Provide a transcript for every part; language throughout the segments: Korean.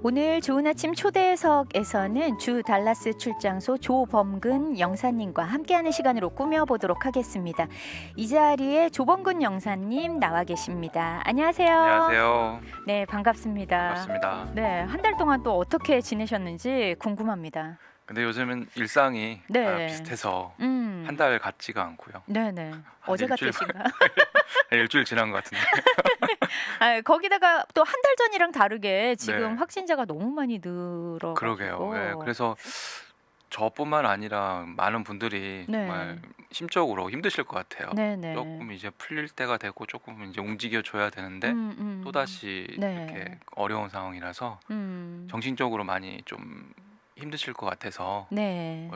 오늘 좋은 아침 초대석에서는 주 달라스 출장소 조범근 영사님과 함께하는 시간으로 꾸며보도록 하겠습니다. 이 자리에 조범근 영사님 나와 계십니다. 안녕하세요. 안녕하세요. 네, 반갑습니다. 반갑습니다. 네, 한 달 동안 또 어떻게 지내셨는지 궁금합니다. 근데 요즘은 일상이 네. 비슷해서 한 달 같지가 않고요. 네네. 어제 일주일 같으신가? 일주일 지난 것 같은데. 아, 거기다가 또 한 달 전이랑 다르게 지금 네. 확진자가 너무 많이 늘어가지고. 그러게요. 네, 그래서 저뿐만 아니라 많은 분들이 네. 정말 심적으로 힘드실 것 같아요. 네네. 조금 이제 풀릴 때가 되고 조금 이제 움직여 줘야 되는데 또다시 네. 이렇게 어려운 상황이라서 음. 정신적으로 많이 좀 힘드실 것 같아서 네.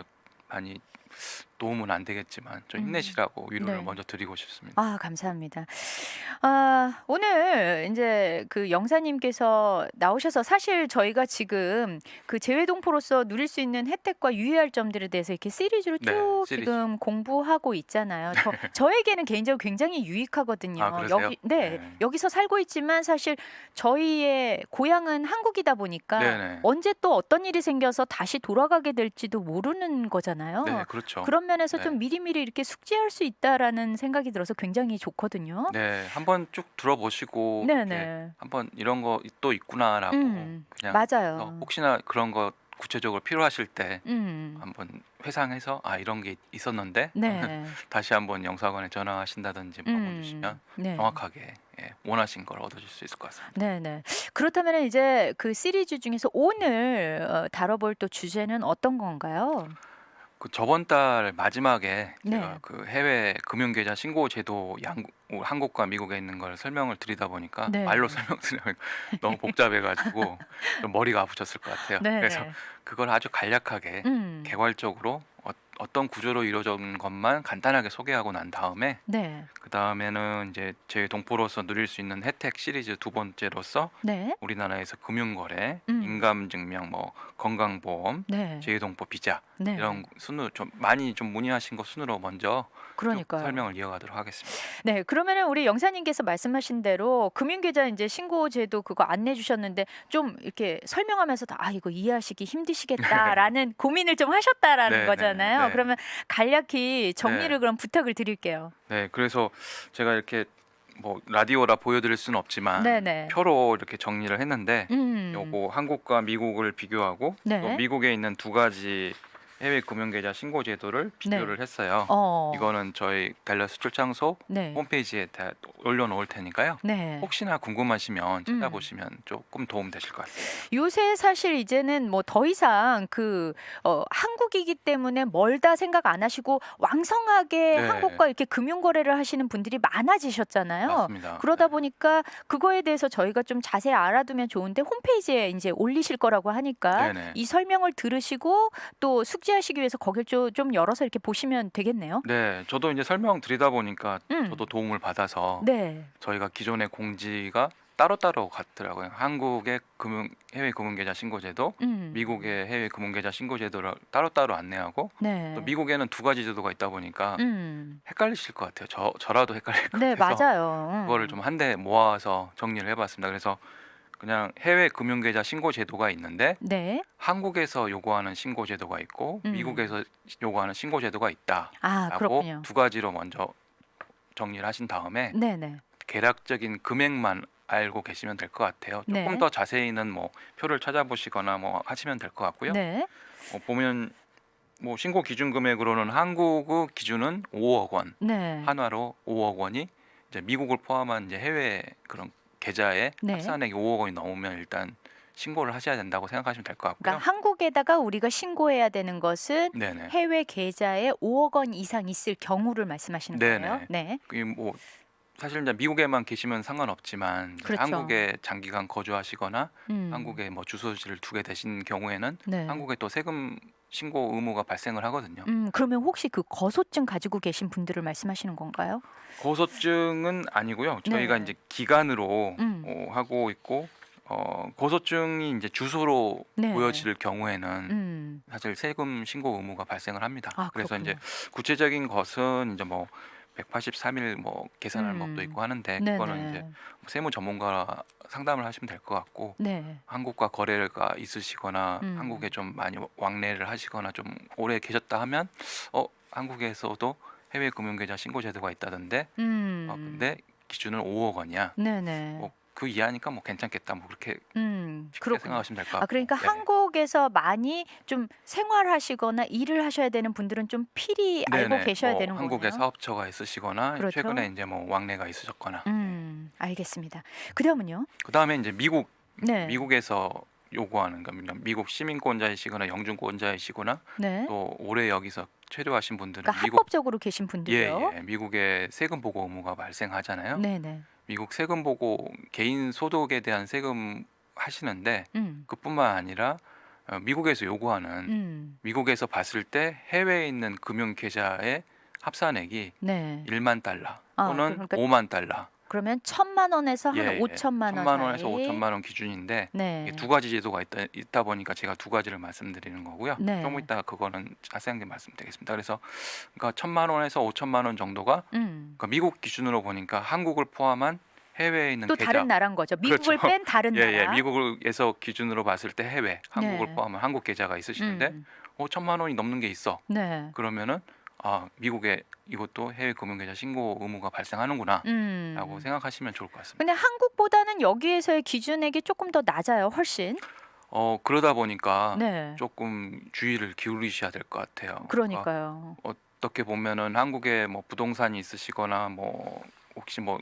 많이 도움은 안 되겠지만 좀 힘내시라고 위로를 네. 먼저 드리고 싶습니다. 아, 감사합니다. 아, 오늘 이제 그 영사님께서 나오셔서 사실 저희가 지금 그 재외동포로서 누릴 수 있는 혜택과 유의할 점들에 대해서 이렇게 시리즈로 네, 쭉 시리즈. 지금 공부하고 있잖아요. 저에게는 개인적으로 굉장히 유익하거든요. 아, 그러세요? 네, 네. 여기서 살고 있지만 사실 저희의 고향은 한국이다 보니까 네네. 언제 또 어떤 일이 생겨서 다시 돌아가게 될지도 모르는 거잖아요. 네, 그렇죠. 그런 면에서 네. 좀 미리미리 이렇게 숙지할 수 있다라는 생각이 들어서 굉장히 좋거든요. 네, 한번 쭉 들어보시고 네네. 이렇게 한번 이런 거 또 있구나라고 그냥 맞아요. 혹시나 그런 거 구체적으로 필요하실 때 음. 한번 회상해서 아 이런 게 있었는데 네. 다시 한번 영사관에 전화하신다든지 물어보주시면 네. 정확하게 원하신 걸 얻으실 수 있을 것 같습니다. 네네. 그렇다면 이제 그 시리즈 중에서 오늘 다뤄볼 또 주제는 어떤 건가요? 그 저번 달 마지막에 네. 제가 그 해외 금융계좌 신고 제도 한국과 미국에 있는 걸 설명을 드리다 보니까 네. 말로 설명드리면 너무 복잡해가지고 좀 머리가 아프셨을 것 같아요. 네. 그래서 그걸 아주 간략하게 개괄적으로 어떤 구조로 이루어진 것만 간단하게 소개하고 난 다음에 네. 그 다음에는 이제 제 동포로서 누릴 수 있는 혜택 시리즈 두 번째로서 네. 우리나라에서 금융거래, 음. 인감증명, 뭐 건강보험, 네. 제2동포 비자 네. 이런 순으로 좀 많이 좀 문의하신 거 순으로 먼저 쭉 그러니까요. 설명을 이어가도록 하겠습니다. 네, 그러면은 우리 영사님께서 말씀하신 대로 금융계좌 이제 신고제도 그거 안내 주셨는데 좀 이렇게 설명하면서도 아 이거 이해하시기 힘드시겠다라는 고민을 좀 하셨다라는 네, 거잖아요. 네, 네. 그러면 간략히 정리를 네. 그럼 부탁을 드릴게요. 네, 그래서 제가 이렇게 뭐 라디오라 보여드릴 수는 없지만 네네. 표로 이렇게 정리를 했는데 음. 요거 한국과 미국을 비교하고 네. 또 미국에 있는 두 가지 해외 금융계좌 신고 제도를 비교를 했어요. 이거는 저희 달러스 출장소 네. 홈페이지에 다 올려놓을 테니까요. 네. 혹시나 궁금하시면 찾아보시면 조금 도움 되실 것 같습니다. 요새 사실 이제는 뭐 더 이상 그 한국이기 때문에 멀다 생각 안 하시고 왕성하게 네. 한국과 이렇게 금융 거래를 하시는 분들이 많아지셨잖아요. 맞습니다. 그러다 네. 보니까 그거에 대해서 저희가 좀 자세히 알아두면 좋은데 홈페이지에 이제 올리실 거라고 하니까 네네. 이 설명을 들으시고 또 숙지하시기 위해서 거길 좀 열어서 이렇게 보시면 되겠네요. 네, 저도 이제 설명 드리다 보니까 음. 저도 도움을 받아서 네. 저희가 기존의 공지가 따로따로 같더라고요. 한국의 해외 금융계좌 신고제도, 미국의 해외 금융계좌 신고제도를 따로따로 안내하고 네. 또 미국에는 두 가지 제도가 있다 보니까 헷갈리실 것 같아요. 저라도 헷갈릴 것 네, 같아서 맞아요. 그거를 좀 한데 모아서 정리를 해봤습니다. 그래서 그냥 해외 금융계좌 신고 제도가 있는데 네. 한국에서 요구하는 신고 제도가 있고 미국에서 요구하는 신고 제도가 아, 있다라고 그렇군요. 두 가지로 먼저 정리를 하신 다음에 네네. 계략적인 금액만 알고 계시면 될 것 같아요. 조금 네. 더 자세히는 뭐 표를 찾아보시거나 뭐 하시면 될 것 같고요. 네. 보면 뭐 신고 기준 금액으로는 한국의 기준은 5억 원, 네. 한화로 5억 원이 이제 미국을 포함한 이제 해외 그런 계좌에 네. 합산액이 5억 원이 넘으면 일단 신고를 하셔야 된다고 생각하시면 될 것 같고요. 그러니까 한국에다가 우리가 신고해야 되는 것은 네네. 해외 계좌에 5억 원 이상 있을 경우를 말씀하시는 네네. 거예요. 네. 뭐 사실 이제 미국에만 계시면 상관없지만 이제 그렇죠. 한국에 장기간 거주하시거나 음. 한국에 뭐 주소지를 두게 되신 경우에는 네. 한국에 또 세금 신고 의무가 발생을 하거든요. 그러면 혹시 그 거소증 가지고 계신 분들을 말씀하시는 건가요? 고소증은 아니고요. 저희가 네. 이제 기간으로 음. 하고 있고 고소증이 이제 주소로 네. 보여질 경우에는 음. 사실 세금 신고 의무가 발생을 합니다. 아, 그래서 이제 그렇군요. 구체적인 것은 이제 뭐 183일 뭐 계산할 법도 있고 하는데 그거는 이제 네네. 세무 전문가 상담을 하시면 될 것 같고 네. 한국과 거래가 있으시거나 한국에 음. 좀 많이 왕래를 하시거나 좀 오래 계셨다 하면 한국에서도 해외 금융계좌 신고 제도가 있다던데 음. 근데 기준은 5억 원이야. 네네. 뭐 그 이하니까 뭐 괜찮겠다. 뭐 그렇게 쉽게 그렇군요. 생각하시면 될 것 아 같고. 그러니까 네. 한국에서 많이 좀 생활하시거나 일을 하셔야 되는 분들은 좀 필히 알고 네네. 계셔야 뭐 되는 한국에 거네요. 사업처가 있으시거나 최근에 그렇죠? 이제 뭐 왕래가 있으셨거나. 네. 알겠습니다. 그다음은요? 그다음에 이제 네. 미국에서 요구하는 겁니다. 미국 시민권자이시거나 영주권자이시거나 네. 또 오래 여기서 체류하신 그러니까 분들은 합법적으로 계신 분들이요. 예예. 미국에 세금 보고 의무가 발생하잖아요. 네네. 미국 세금 보고 개인 소득에 대한 세금 하시는데 음. 그뿐만 아니라 미국에서 요구하는 음. 미국에서 봤을 때 해외에 있는 금융 계좌의 합산액이 네. 1만 달러 아 또는 그러니까 5만 달러. 그러면 1,000만 원에서 한 예예. 5천만 원 1,000만 원에서 사이. 5천만 원 기준인데 이게 두 네. 가지 제도가 있다 보니까 제가 두 가지를 말씀드리는 거고요. 좀 네. 이따가 그거는 자세하게 말씀드리겠습니다. 그래서 그러니까 1,000만 원에서 5천만 원 정도가 음. 그러니까 미국 기준으로 보니까 한국을 포함한 해외에 있는 또 다른 계좌. 나라인 거죠. 그렇죠. 미국을 뺀 다른 예예. 나라. 미국에서 기준으로 봤을 때 해외, 한국을 네. 포함한 한국 계좌가 있으시는데 음. 1,000만 원이 넘는 게 있어. 네. 그러면은 미국에 이것도 해외 금융계좌 신고 의무가 발생하는구나라고 음. 생각하시면 좋을 것 같습니다. 근데 한국보다는 여기에서의 기준액이 쪼끔 더 낮아요, 훨씬. 그러다 보니까 네. 조금 주의를 기울이셔야 될 것 같아요. 그러니까 그러니까요. 어떻게 보면은 한국에 뭐 부동산이 있으시거나 뭐 혹시 뭐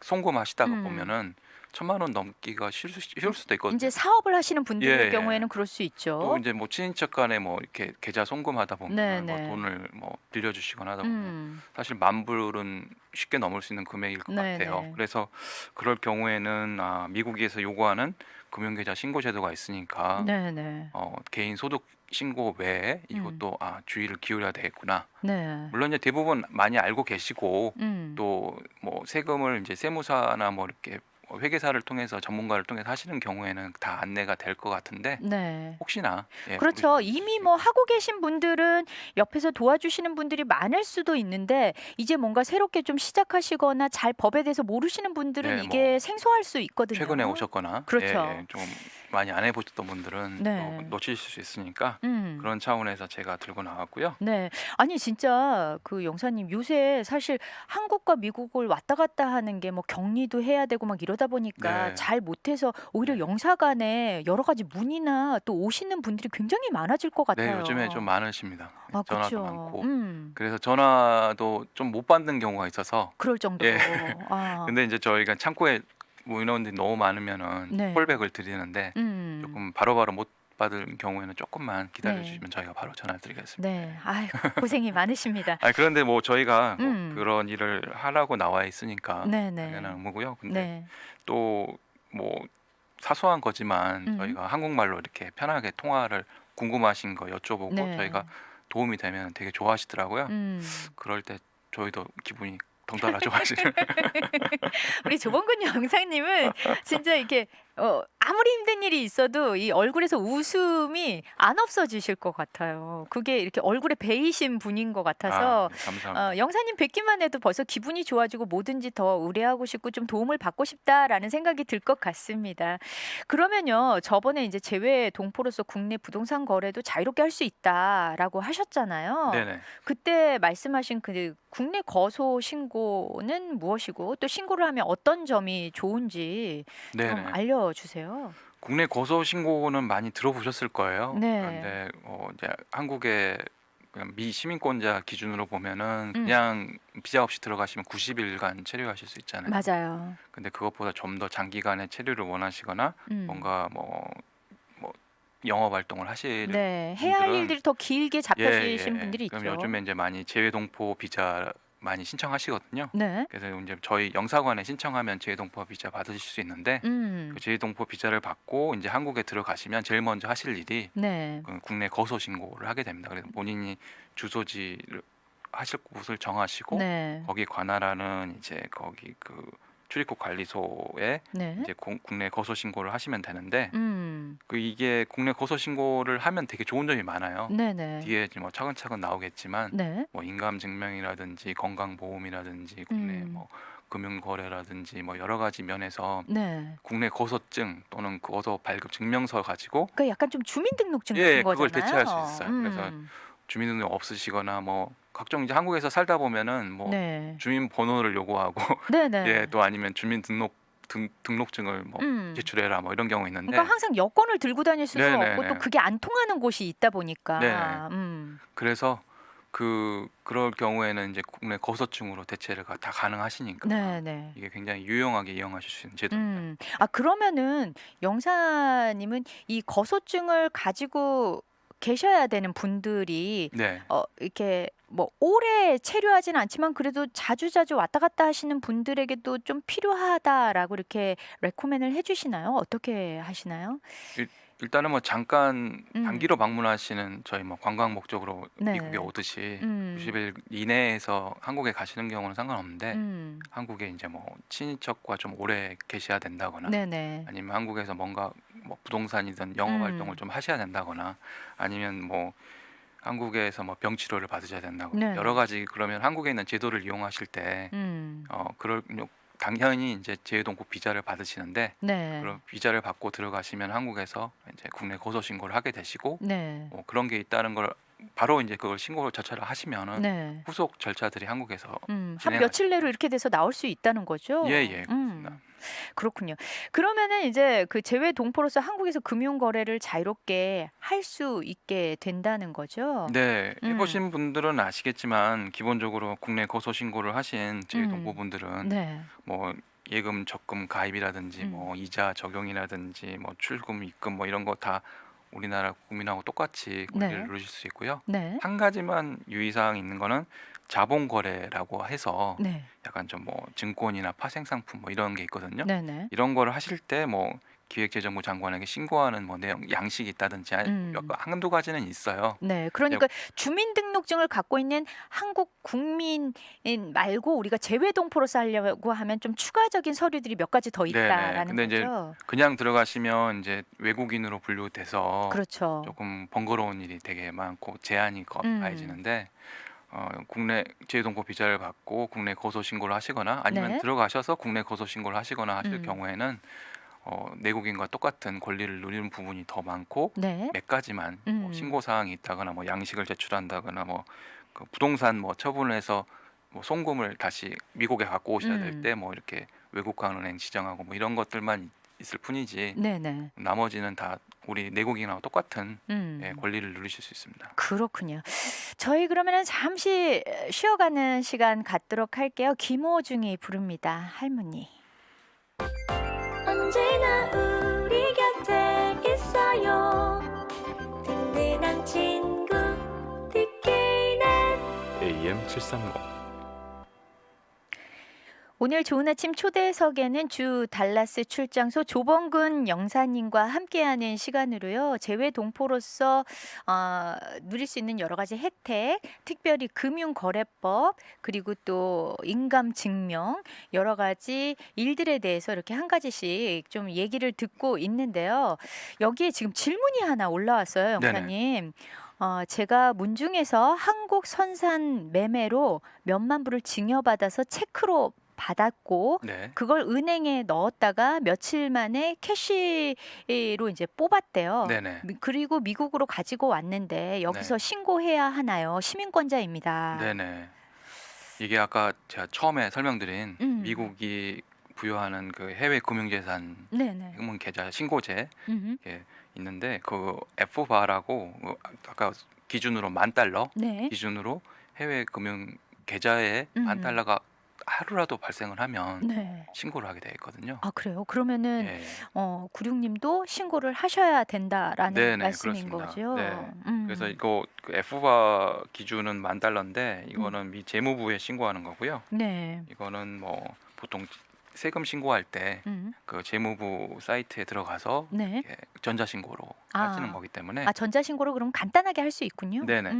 송금하시다가 음. 보면은 1,000만 원 넘기가 쉬울 수도 있거든요. 인제 사업을 하시는 분들의 예예. 경우에는 그럴 수 또 있죠. 이제 뭐 친인척 간에 뭐 이렇게 계좌 송금하다 보면은 뭐 네네. 돈을 뭐 빌려주시거나 하다 보면 음. 사실 10,000불은 쉽게 넘을 수 있는 금액일 것 같아요. 네네. 그래서 그럴 경우에는 미국에서 요구하는 금융계좌 신고 제도가 있으니까 네네. 개인 소득 신고 외에 음. 이것도 주의를 기울여야 되겠구나. 네. 물론 이제 대부분 많이 알고 계시고 음. 또 뭐 세금을 이제 세무사나 뭐 이렇게 회계사를 통해서 전문가를 통해서 하시는 경우에는 다 안내가 될 것 같은데 네. 혹시나 모르시는 그렇죠. 분들 이미 뭐 있으니까. 하고 계신 분들은 옆에서 도와주시는 분들이 많을 수도 있는데 이제 뭔가 새롭게 좀 시작하시거나 잘 법에 대해서 모르시는 분들은 네, 뭐 이게 생소할 수 최근에 있거든요. 오셨거나 그렇죠. 좀 많이 안 해보셨던 분들은 또 네. 놓치실 수 있으니까 음. 그런 차원에서 제가 들고 나왔고요. 네. 아니 진짜 그 영사님 요새 사실 한국과 미국을 왔다 갔다 하는 게 뭐 격리도 해야 되고 막 이러다 보니까 네, 잘 못해서 오히려 네, 영사 간에 여러 가지 문의나 또 오시는 분들이 굉장히 많아질 것 네, 요즘에 좀 같아요. 많으십니다. 네, 아 전화도 그쵸. 많고 그래서 전화도 좀 못 받는 경우가 있어서 그럴 예. 정도로. 아 근데 이제 저희가 창구에 뭐 인원들이 너무 많으면은 네. 콜백을 드리는데 음. 조금 바로바로 못 받을 경우에는 조금만 기다려 네. 주시면 저희가 바로 전화 드리겠습니다. 네. 네. 아이고 고생이 많으십니다. 그런데 뭐 저희가 뭐 음. 그런 일을 하라고 나와 있으니까 당연한 네네. 의무고요. 근데 네. 또 뭐 사소한 거지만 음. 저희가 한국말로 이렇게 편하게 통화를 궁금하신 거 여쭤보고 저희가 네. 도움이 되면 되게 좋아하시더라고요. 음. 그럴 때 저희도 기분이 덩달아 좋아지는. 우리 조범근 영상님은 진짜 이렇게 아무리 힘든 일이 있어도 이 얼굴에서 웃음이 안 없어지실 것 같아요. 그게 이렇게 얼굴에 배이신 분인 것 같아서 네, 감사합니다. 영사님 뵙기만 해도 벌써 기분이 좋아지고 뭐든지 더 의뢰하고 싶고 좀 도움을 받고 싶다라는 생각이 들 것 같습니다. 그러면요, 저번에 이제 제외 동포로서 국내 부동산 거래도 자유롭게 할 수 있다라고 하셨잖아요. 네네. 그때 말씀하신 그 국내 거소 신고는 무엇이고 또 신고를 하면 어떤 점이 좋은지 좀 네네. 알려주세요. 국내 고소 신고는 많이 들어보셨을 거예요. 네. 그런데 이제 한국의 그냥 미시민권자 기준으로 보면은 음, 그냥 비자 없이 들어가시면 90일간 체류하실 수 있잖아요. 맞아요. 근데 그것보다 좀 더 장기간의 체류를 원하시거나 음. 뭔가 뭐 영업 활동을 하실 네. 해야 할 분들은 일들이 더 길게 잡혀지신 예예. 분들이 그럼 있죠. 요즘에 이제 많이 재외동포 비자 많이 신청하시거든요. 네. 그래서 이제 저희 영사관에 신청하면 재외동포 비자 받으실 수 있는데 그 음. 재외동포 비자를 받고 이제 한국에 들어가시면 제일 먼저 하실 일이 네. 그 국내 거소 신고를 하게 됩니다. 그래서 본인이 주소지를 하실 곳을 정하시고 네. 거기 관할하는 이제 거기 그 출입국 관리소에 네. 이제 국내 거소 신고를 하시면 되는데 음. 이게 국내 거소 신고를 하면 되게 좋은 점이 많아요. 네네. 뒤에 이제 뭐 차근차근 나오겠지만 네. 뭐 인감 증명이라든지 건강보험이라든지 국내 음. 뭐 금융거래라든지 뭐 여러 가지 면에서 네. 국내 거소증 또는 거소 발급 증명서 가지고 그러니까 약간 좀 주민등록증 예, 같은 그걸 거잖아요. 대체할 수 있어요. 그래서 주민등록 없으시거나 뭐 각종 이제 한국에서 살다 보면은 뭐 네. 주민번호를 요구하고 네네. 예, 또 아니면 등록증을 뭐 음. 제출해라 뭐 이런 경우 있는데 그러니까 항상 여권을 들고 다닐 수도 없고 또 네네네. 그게 안 통하는 곳이 있다 네. 보니까. 그래서 그럴 경우에는 이제 국내 거소증으로 대체를 다 가능하시니까 네네. 이게 굉장히 유용하게 이용하실 수 있는 제도입니다. 아 그러면은 영사님은 이 거소증을 가지고 계셔야 되는 분들이 네. 이렇게 뭐 오래 체류하진 않지만 그래도 자주자주 왔다 갔다 하시는 분들에게도 좀 필요하다라고 이렇게 레코멘을 해 주시나요? 어떻게 하시나요? 일단은 뭐 잠깐 음. 단기로 방문하시는 저희 뭐 관광 목적으로 미국에 네. 오듯이 음. 90일 이내에서 한국에 가시는 경우는 상관없는데 음. 한국에 이제 뭐 친인척과 좀 오래 계셔야 된다거나 네네. 아니면 한국에서 뭔가 뭐 부동산이든 영업 활동을 좀 하셔야 된다거나 아니면 뭐 한국에서 뭐 병 치료를 받으셔야 된다거나 네네. 여러 가지 그러면 한국에 있는 제도를 이용하실 때 그럴 당연히 이제 재외동포 비자를 받으시는데 네. 그런 비자를 받고 들어가시면 한국에서 이제 국내 거소 신고를 하게 되시고 네. 그런 게 있다는 걸 바로 이제 그걸 신고를 절차를 하시면은 네. 후속 절차들이 한국에서 한 진행하시 며칠 내로 이렇게 돼서 나올 수 있다는 거죠? 예예 그렇습니다. 그렇군요. 그러면은 이제 그 재외 동포로서 한국에서 금융 거래를 자유롭게 할 수 있게 된다는 거죠? 네, 음. 해보신 분들은 아시겠지만 기본적으로 국내 거소 신고를 하신 재외 동포 음. 분들은 네. 뭐 예금 적금 가입이라든지 음. 뭐 이자 적용이라든지 뭐 출금 입금 뭐 이런 거 다 우리나라 국민하고 똑같이 권리를 네. 누리실 수 있고요. 네. 한 가지만 유의사항이 있는 거는 자본 거래라고 해서 네. 약간 좀 뭐 증권이나 파생 상품 뭐 이런 게 있거든요. 네네. 이런 거를 하실 때 뭐 기획재정부 장관에게 신고하는 뭐 내용 양식이 있다든지 한두 가지는 있어요. 네. 근데 그러니까 주민등록증을 갖고 있는 한국 국민인 말고 우리가 재외 동포로서 하려고 하면 좀 추가적인 서류들이 몇 가지 더 네네. 있다라는 근데 이제 거죠? 그냥 들어가시면 이제 외국인으로 분류돼서 그렇죠. 조금 번거로운 일이 되게 많고 제한이 음. 가해지는데 국내 재외동포 비자를 받고 국내 거소 신고를 하시거나 아니면 네. 들어가셔서 국내 거소 신고를 하시거나 하실 음. 경우에는 내국인과 똑같은 권리를 누리는 부분이 더 많고 네. 몇 가지만 뭐 신고 사항이 있다거나 뭐 양식을 제출한다거나 뭐 그 부동산 뭐 처분해서 뭐 송금을 다시 미국에 갖고 오셔야 될 때 뭐 이렇게 외국간은행 지정하고 뭐 이런 것들만 있을 뿐이지 네네. 나머지는 다 우리 내국인하고 똑같은 음. 권리를 누리실 수 있습니다. 그렇군요. 저희 그러면은 잠시 쉬어가는 시간 갖도록 할게요. 김호중이 부릅니다. 할머니. 언제나 우리 곁에 있어요. 든든한 친구 듣기는 AM 730 오늘 좋은 아침 초대석에는 주 달라스 출장소 조범근 영사님과 함께하는 시간으로요. 재외 동포로서 누릴 수 있는 여러 가지 혜택, 특별히 금융거래법 그리고 또 인감 증명 여러 가지 일들에 대해서 이렇게 한 가지씩 좀 얘기를 듣고 있는데요. 여기에 지금 질문이 하나 올라왔어요, 영사님. 제가 문중에서 한국 선산 매매로 몇만 불을 증여받아서 체크로 받았고 네. 그걸 은행에 넣었다가 며칠 만에 캐시로 이제 뽑았대요. 네네. 그리고 미국으로 가지고 왔는데 여기서 네. 신고해야 하나요? 시민권자입니다. 네네. 이게 아까 제가 처음에 설명드린 음. 미국이 부여하는 그 해외 금융재산 네네. 행문 계좌 신고제 음흠. 게 있는데 그 FBA라고 아까 기준으로 $10,000 네. 기준으로 해외 금융 계좌에 $10,000가 하루라도 발생을 하면 네. 신고를 하게 돼 있거든요. 아 그래요? 그러면은 예. 구룡님도 신고를 하셔야 된다라는 네네, 말씀인 그렇습니다. 거죠? 네. 그래서 이거 그 FBA 기준은 $10,000인데 이거는 미 재무부에 신고하는 거고요. 네. 이거는 뭐 보통 세금 신고할 때 음. 그 재무부 사이트에 들어가서 네. 이렇게 전자신고로 아. 하시는 거기 때문에 아, 전자신고로 그럼 간단하게 할 수 있군요. 네네.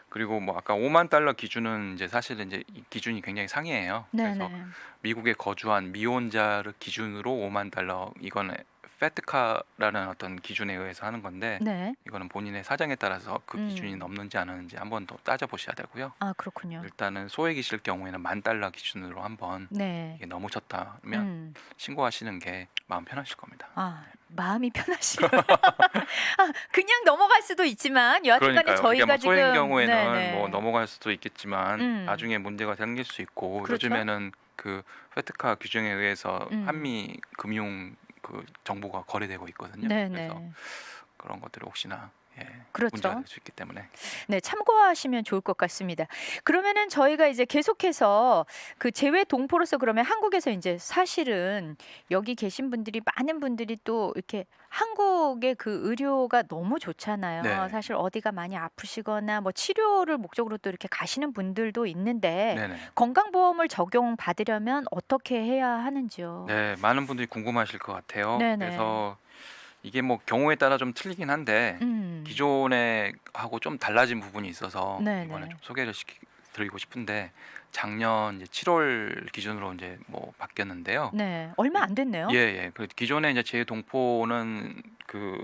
그리고 뭐 아까 5만 달러 기준은 이제 사실은 이제 이 기준이 굉장히 상이해요. 그래서 네네. 미국에 거주한 미혼자를 기준으로 5만 달러 이거는 페트카라는 어떤 기준에 의해서 하는 건데 네. 이거는 본인의 사정에 따라서 그 기준이 음. 넘는지 안 넘는지 한번 더 따져보셔야 되고요. 아, 그렇군요. 일단은 소액이실 경우에는 10,000달러 기준으로 한번 네. 이게 넘으셨다면 음. 신고하시는 게 마음 편하실 겁니다. 아, 마음이 편하시요. 아, 그냥 넘어갈 수도 있지만 여하튼간에 그러니까요. 이게 저희가 뭐 소액 지금 경우에는 네네. 뭐 넘어갈 수도 있겠지만 음. 나중에 문제가 생길 수 있고 그렇죠. 요즘에는 그 페트카 규정에 의해서 음. 한미 금융 그 정보가 거래되고 있거든요. 그래서 네네. 그런 것들이 혹시나 문제가 그렇죠. 될 수 있기 때문에 네, 참고하시면 좋을 것 같습니다. 그러면은 저희가 이제 계속해서 그 재외 동포로서 그러면 한국에서 이제 사실은 여기 계신 분들이 많은 분들이 또 이렇게 한국의 그 의료가 너무 좋잖아요. 네. 사실 어디가 많이 아프시거나 뭐 치료를 목적으로 또 이렇게 가시는 분들도 있는데 네네. 건강보험을 적용받으려면 어떻게 해야 하는지요? 네, 많은 분들이 궁금하실 것 같아요. 네네. 그래서 이게 뭐 경우에 따라 좀 틀리긴 한데 음. 기존에 하고 좀 달라진 부분이 있어서 네네. 이번에 좀 소개를 드리고 싶은데 작년 이제 7월 기준으로 이제 뭐 바뀌었는데요. 네, 얼마 안 됐네요. 예, 예. 그 기존에 이제 재동포는 그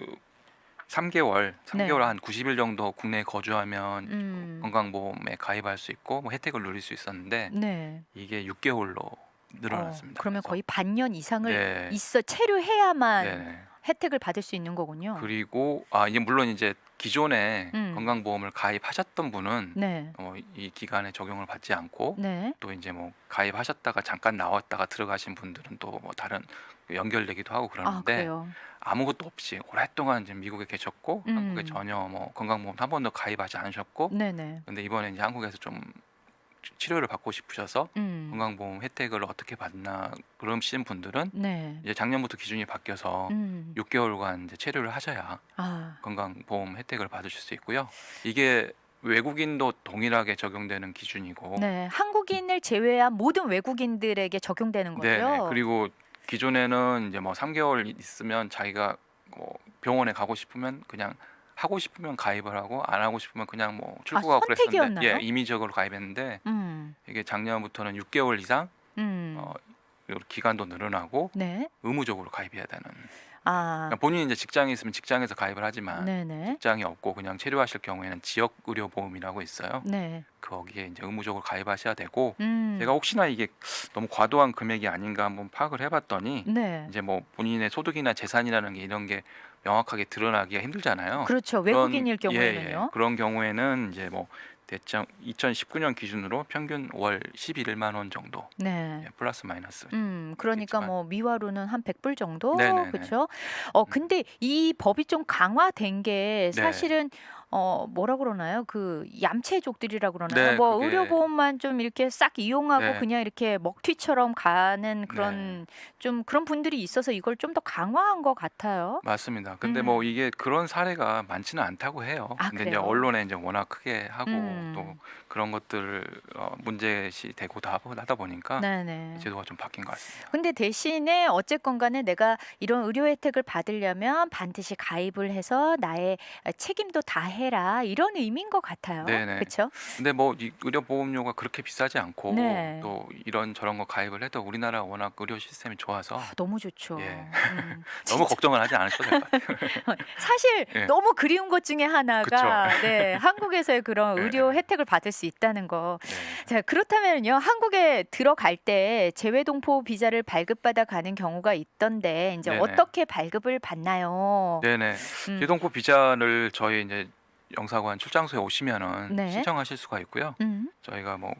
3개월 네. 한 90일 정도 국내에 거주하면 음. 건강보험에 가입할 수 있고 뭐 혜택을 누릴 수 있었는데 네. 이게 6개월로 늘어났습니다. 그러면 그래서 거의 반년 이상을 네, 체류해야만 네. 혜택을 받을 수 있는 거군요. 그리고 이게 물론 이제 기존에 음. 건강보험을 가입하셨던 분은 네. 이 기간에 적용을 받지 않고 네. 또 이제 뭐 가입하셨다가 잠깐 나왔다가 들어가신 분들은 또 뭐 다른 연결되기도 하고 아, 그러는데 그래요. 아무것도 없이 오랫동안 이제 미국에 계셨고 한국에 음. 전혀 뭐 건강보험 한 번도 가입하지 않으셨고 네네. 근데 이번에 이제 한국에서 좀 치료를 받고 싶으셔서 음. 건강보험 혜택을 어떻게 받나 그러신 분들은 네. 이제 작년부터 기준이 바뀌어서 음. 6개월간 이제 체류를 하셔야 아. 건강보험 혜택을 받으실 수 있고요. 이게 외국인도 동일하게 적용되는 기준이고 네. 한국인을 제외한 모든 외국인들에게 적용되는 네네. 거죠. 그리고 기존에는 이제 뭐 3개월 있으면 자기가 뭐 병원에 가고 싶으면 그냥 하고 싶으면 가입을 하고 안 하고 싶으면 그냥 뭐 출국하고 그랬었는데 선택이었나요? 임의적으로 가입했는데 음. 이게 작년부터는 6개월 이상 음. 요 기간도 늘어나고 네. 의무적으로 가입해야 되는. 아. 그러니까 본인이 이제 직장이 있으면 직장에서 가입을 하지만 네네. 직장이 없고 그냥 체류하실 경우에는 지역 의료 보험이라고 있어요. 네. 거기에 이제 의무적으로 가입하셔야 되고 음. 제가 혹시나 이게 너무 과도한 금액이 아닌가 한번 파악을 해봤더니 네. 이제 뭐 본인의 소득이나 재산이라는 게 이런 게 명확하게 드러나기가 힘들잖아요. 그렇죠. 그런- 외국인일 예, 예. 경우에는요. 그런 경우에는 이제 뭐 대충 2019년 기준으로 평균 월 11만 원 정도 네. 플러스 마이너스. 그러니까 있지만. 뭐 미화로는 한 100불 정도? 네네네. 그렇죠? 근데 이 법이 좀 강화된 게 네. 사실은 뭐라 그러나요? 그 얌체족들이라 그러나요? 네, 뭐 그게- 의료보험만 좀 이렇게 싹 이용하고 네. 그냥 이렇게 먹튀처럼 가는 그런 좀 그런 분들이 있어서 이걸 좀 더 강화한 것 같아요. 맞습니다. 근데 음. 뭐 이게 그런 사례가 많지는 않다고 해요. 아, 근데 이제 그래요? 언론에 이제 워낙 크게 하고 음. 또 그런 것들을 문제시 되고 다 하다 보니까 네네. 제도가 좀 바뀐 것 같습니다. 근데 대신에 어쨌건 간에 내가 이런 의료 혜택을 받으려면 반드시 가입을 해서 나의 책임도 다 해라 이런 의미인 것 같아요. 네네. 그렇죠? 근데 뭐 이 의료 보험료가 그렇게 비싸지 않고 네. 또 이런 저런 거 가입을 해도 우리나라 워낙 의료 시스템이 좋아서 너무 좋죠. 예. 음. 너무 걱정을 하지 않으셔도 될 것 같아요. 사실 예. 너무 그리운 것 중에 하나가 네, 한국에서의 그런 예, 의료 예. 혜택을 받을 수 있다는 거. 네. 자, 그렇다면요. 한국에 들어갈 때 재외동포 비자를 발급받아 가는 경우가 있던데 이제 네네. 어떻게 발급을 받나요? 네네. 음. 재동포 비자를 저희 이제 영사관 출장소에 오시면은 네. 신청하실 수가 있고요. 음. 저희가 뭐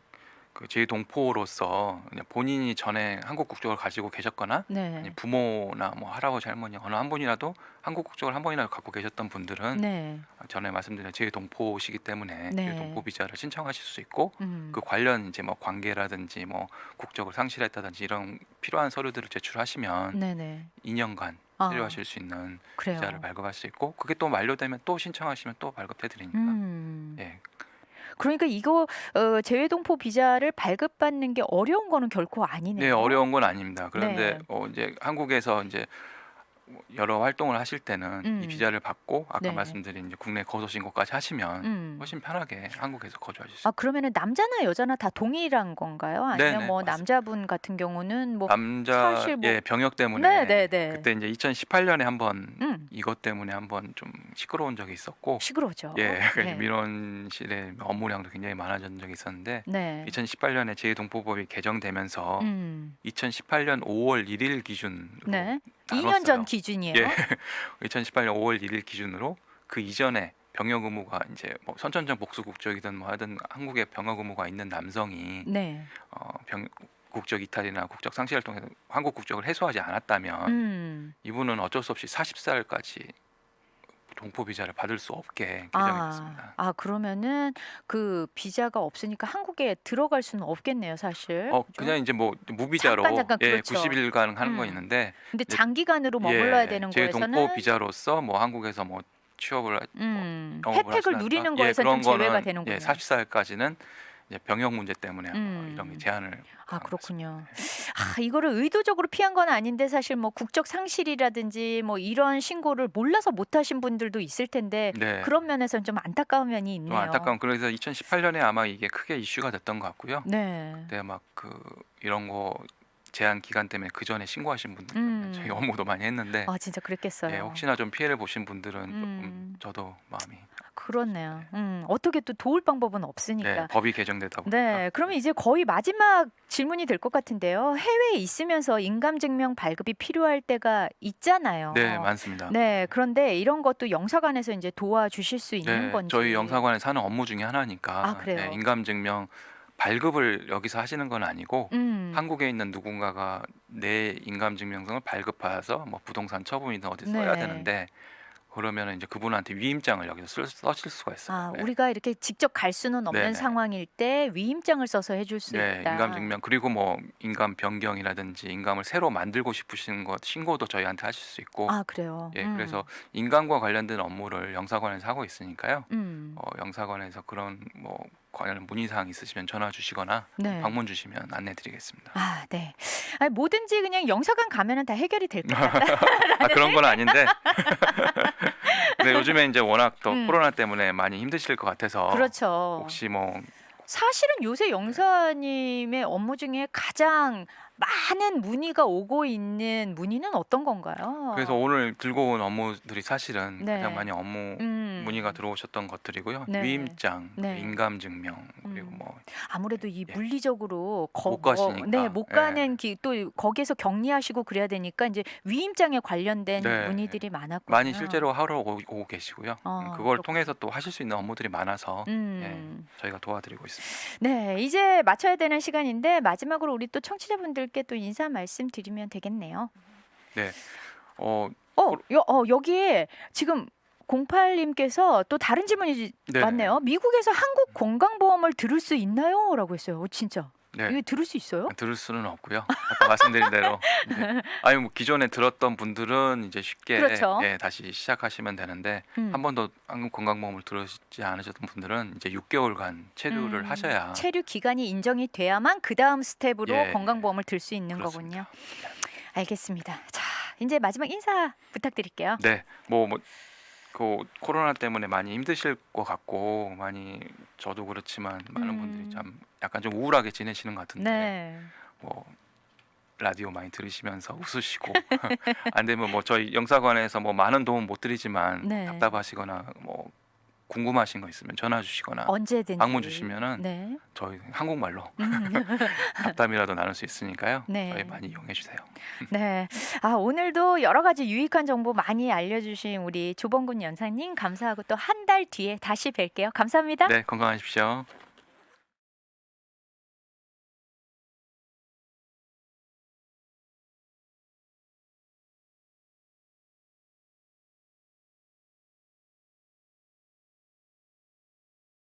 그 재동포로서 그냥 본인이 전에 한국 국적을 가지고 계셨거나 네. 아니 부모나 뭐 할아버지 할머니 어느 한 분이라도 한국 국적을 한 번이라도 갖고 계셨던 분들은 네. 전에 말씀드린 재동포시기 때문에 네. 재동포 비자를 신청하실 수 있고 음. 그 관련 이제 뭐 관계라든지 뭐 국적을 상실했다든지 이런 필요한 서류들을 제출하시면 네네. 2년간 아, 체류하실 수 있는 그래요. 비자를 발급할 수 있고 그게 또 만료되면 또 신청하시면 또 발급해 드리니까 음. 예. 그러니까 이거 재외동포 비자를 발급받는 게 어려운 거는 결코 아니네요. 네, 어려운 건 아닙니다. 그런데 네. 이제 한국에서 이제 여러 활동을 하실 때는 음. 이 비자를 받고 아까 네. 말씀드린 이제 국내 거소 신고까지 하시면 훨씬 편하게 한국에서 거주하실 수 아 그러면은 남자나 여자나 다 동일한 건가요? 아니면 네네, 뭐 맞습니다. 남자분 같은 경우는 뭐 남자 사실 뭐 예 병역 때문에 네네네. 그때 이제 2018년에 한번 음. 이것 때문에 한번 좀 시끄러운 적이 있었고 시끄러우죠. 예 네. 민원실의 업무량도 굉장히 많아진 적이 있었는데 네. 2018년에 재외동포법이 개정되면서 음. 2018년 5월 1일 기준으로 네. 나눴어요. 2년 전 기준이에요. 예. 2018년 5월 1일 기준으로 그 이전에 병역 의무가 이제 뭐 선천적 복수 국적이든 뭐 하든 한국에 병역 의무가 있는 남성이 네. 국적 이탈이나 국적 상실을 통해서 한국 국적을 해소하지 않았다면 이분은 어쩔 수 없이 40살까지 동포 비자를 받을 수 없게 개정이 됐습니다. 아 그러면은 그 비자가 없으니까 한국에 들어갈 수는 없겠네요, 사실. 그죠? 그냥 이제 뭐 무비자로 잠깐, 예, 그렇죠. 90일간 하는 거 음. 있는데 근데 이제 장기간으로 머물러야 예, 되는 재외동포 거에서는 비자로서 뭐 한국에서 뭐 취업을 영업을 혜택을 하신다든가 누리는 예, 거에서는 그런 좀 제외가 거는 되는군요. 예, 40살까지는 이제 병역 문제 때문에 이런 게 제한을 아 강화했습니다. 그렇군요. 아 이거를 의도적으로 피한 건 아닌데 사실 뭐 국적 상실이라든지 뭐 이런 신고를 몰라서 못 하신 분들도 있을 텐데 네. 그런 면에서는 좀 안타까운 면이 좀 있네요. 안타까운 그래서 2018년에 아마 이게 크게 이슈가 됐던 것 같고요. 네. 그때 막 그 이런 거 제한 기간 때문에 그 전에 신고하신 분들 때문에 저희 업무도 많이 했는데 아 진짜 그랬겠어요. 예, 혹시나 좀 피해를 보신 분들은 음. 조금 저도 마음이 그렇네요. 어떻게 또 도울 방법은 네, 없으니까. 법이 개정되다 보니까 네, 그러면 이제 거의 마지막 질문이 될 것 같은데요. 해외에 있으면서 인감증명 발급이 필요할 때가 있잖아요. 네, 많습니다. 네, 그런데 이런 것도 영사관에서 이제 도와주실 수 있는 네, 건지. 저희 영사관에서 하는 업무 중에 하나니까 아, 그래요? 예, 인감증명 발급을 여기서 하시는 건 아니고 음. 한국에 있는 누군가가 내 인감증명서를 발급해서 뭐 부동산 처분이든 어디 써야 네. 되는데 그러면은 이제 그분한테 위임장을 여기서 써실 수가 있어요. 아, 네. 우리가 이렇게 직접 갈 수는 없는 네네. 상황일 때 위임장을 써서 해줄 수 네, 있다. 인감증명 그리고 뭐 인감 변경이라든지 인감을 새로 만들고 싶으신 것 신고도 저희한테 하실 수 있고 아, 그래요. 예, 그래서 인감과 관련된 업무를 영사관에서 하고 있으니까요. 음. 영사관에서 그런 뭐 관련 문의사항 있으시면 전화 주시거나 네. 방문 주시면 안내드리겠습니다. 아, 네. 아니, 뭐든지 그냥 영사관 가면은 다 해결이 될 것 같다. 아, 그런 건 아닌데. 근데 요즘에 이제 워낙 또 음. 코로나 때문에 많이 힘드실 것 같아서 그렇죠. 혹시 뭐 사실은 요새 영사님의 업무 중에 가장 많은 문의가 오고 있는 문의는 어떤 건가요? 그래서 오늘 들고 온 업무들이 사실은 네. 가장 많이 업무 문의가 들어오셨던 것들이고요. 네. 위임장, 네. 인감증명 그리고 뭐 아무래도 이 예. 물리적으로 못 가시니까. 네, 못 예. 가는 또 거기에서 격리하시고 그래야 되니까 이제 위임장에 관련된 네. 문의들이 많았거든요. 많이 실제로 하러 오고 계시고요. 그걸 그렇군요. 통해서 또 하실 수 있는 업무들이 많아서 음. 저희가 도와드리고 있습니다. 네, 이제 마쳐야 되는 시간인데 마지막으로 우리 또 청취자분들께 또 인사 말씀드리면 되겠네요. 네. 어, 여기에 지금 08님께서 또 다른 질문이 네네. 왔네요. 미국에서 한국 건강보험을 들을 수 있나요? 라고 했어요. 진짜. 네. 이게 들을 수 있어요? 들을 수는 없고요. 아까 말씀드린 대로. 네. 아니 뭐 기존에 들었던 분들은 이제 쉽게 그렇죠. 다시 시작하시면 되는데 음. 한 번도 한국 건강보험을 들으시지 않으셨던 분들은 이제 6개월간 체류를 하셔야 체류 기간이 인정이 돼야만 그 다음 스텝으로 예. 건강보험을 들 수 있는 그렇습니다. 거군요. 알겠습니다. 자, 이제 마지막 인사 부탁드릴게요. 네. 그 코로나 때문에 많이 힘드실 것 같고 많이 저도 그렇지만 많은 분들이 참 약간 좀 우울하게 지내시는 것 같은데 네. 뭐 라디오 많이 들으시면서 웃으시고 안 되면 뭐 저희 영사관에서 뭐 많은 도움 못 드리지만 네. 답답하시거나 뭐 궁금하신 거 있으면 전화 주시거나 언제든지 방문 주시면은 네. 저희 한국말로 잡담이라도 나눌 수 있으니까요. 네. 저희 많이 이용해 주세요. 네. 아, 오늘도 여러 가지 유익한 정보 많이 알려주신 우리 조범근 연사님 감사하고 또 한 달 뒤에 다시 뵐게요. 감사합니다. 네, 건강하십시오.